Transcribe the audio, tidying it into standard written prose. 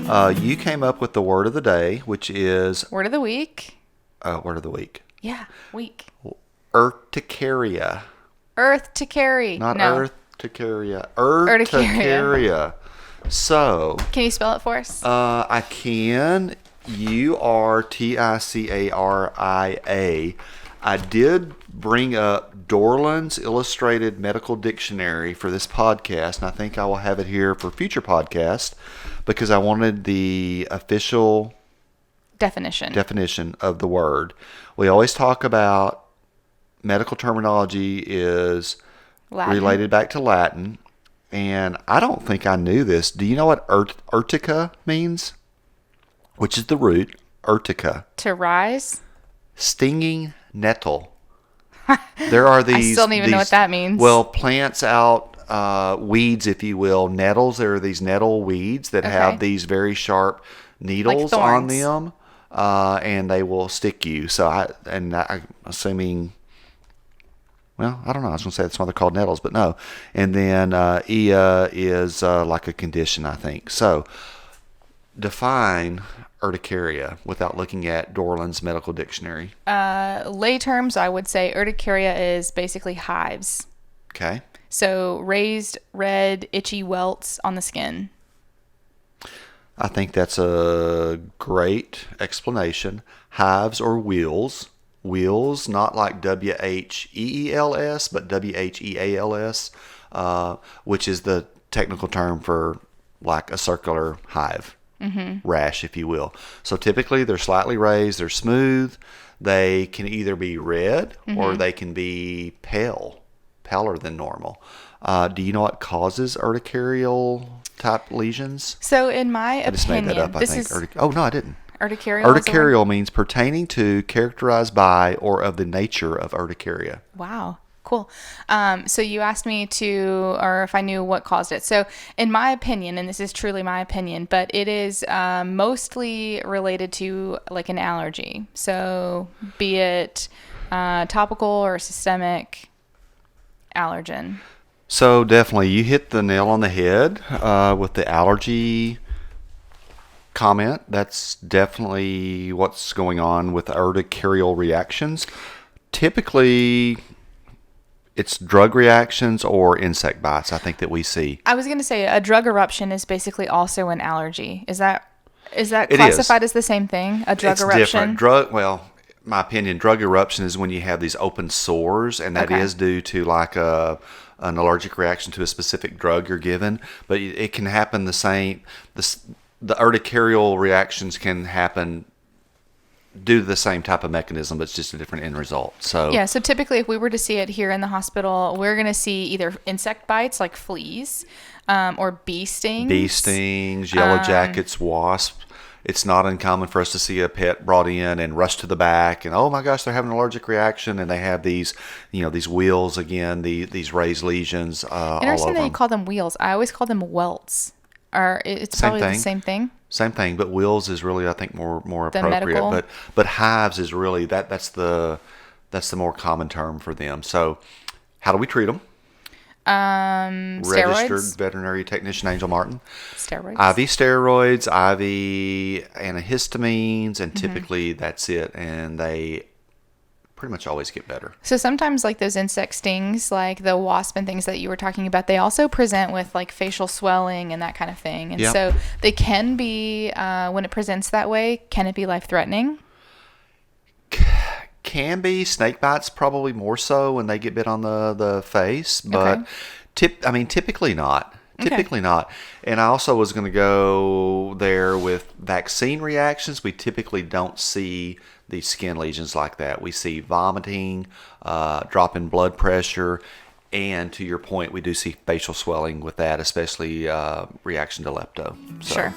You came up with the word of the day, which is Word of the week. word of the week. Yeah, week. Urticaria. Earth to carry. Not no. urticaria. Urticaria. So, Can you spell it for us? I can. Urticaria. I did bring up Dorland's Illustrated Medical Dictionary for this podcast, and I think I will have it here for future podcasts because I wanted the official definition of the word. We always talk about medical terminology is Latin. related back to Latin, and I don't think I knew this. Do you know what urtica means? Which is the root, urtica. To rise? Stinging nettle. There are these. I still don't even know what that means. Well, plants out, weeds, if you will, nettles. There are these nettle weeds that have these very sharp needles on them, and they will stick you. So I'm assuming. Well, I don't know. I was going to say that's why they're called nettles, but no. And then ia is like a condition, I think. So define urticaria without looking at Dorland's Medical Dictionary. Lay terms, I would say urticaria is basically hives. Okay. So raised, red, itchy welts on the skin. I think that's a great explanation. Hives or wheals. Wheals, not like WHEELS, but WHEALS, which is the technical term for like a circular hive. Rash, if you will. So typically they're slightly raised, they're smooth. They can either be red or they can be paler than normal. Do you know what causes urticarial type lesions? So in my opinion, I just made that up, I think. Oh, no, I didn't. Urticarial? Urticarial means pertaining to, characterized by, or of the nature of urticaria. Wow. Cool. So you asked me or if I knew what caused it. So in my opinion, and this is truly my opinion, but it is mostly related to like an allergy. So be it topical or systemic allergen. So definitely, you hit the nail on the head with the allergy comment. That's definitely what's going on with urticarial reactions. Typically, it's drug reactions or insect bites, I think, that we see. I was going to say a drug eruption is basically also an allergy. Is that classified as the same thing? A drug eruption? It's different. My opinion, drug eruption is when you have these open sores, and that is due to like an allergic reaction to a specific drug you're given. But it can happen the same. The urticarial reactions can happen due to the same type of mechanism, but it's just a different end result. So typically if we were to see it here in the hospital, we're going to see either insect bites like fleas or bee stings. Yellow jackets, wasps. It's not uncommon for us to see a pet brought in and rush to the back and, oh my gosh, they're having an allergic reaction, and they have these wheals again, these raised lesions all over Interesting that them. you call them wheals. I always call them welts. It's probably the same thing. Same thing, but wheals is really, I think, more appropriate. Medical. But hives is really that's the more common term for them. So, how do we treat them? Registered Steroids. veterinary technician Angel Martin. Steroids. IV steroids, IV antihistamines, and typically that's it. And they pretty much always get better. So sometimes like those insect stings, like the wasp and things that you were talking about, they also present with like facial swelling and that kind of thing. And so they can be, when it presents that way, can it be life-threatening? Can be. Snake bites probably more so when they get bit on the face, but typically not. Typically not. And I also was going to go there with vaccine reactions. We typically don't see these skin lesions like that. We see vomiting, drop in blood pressure, and to your point, we do see facial swelling with that, especially reaction to lepto. So. Sure.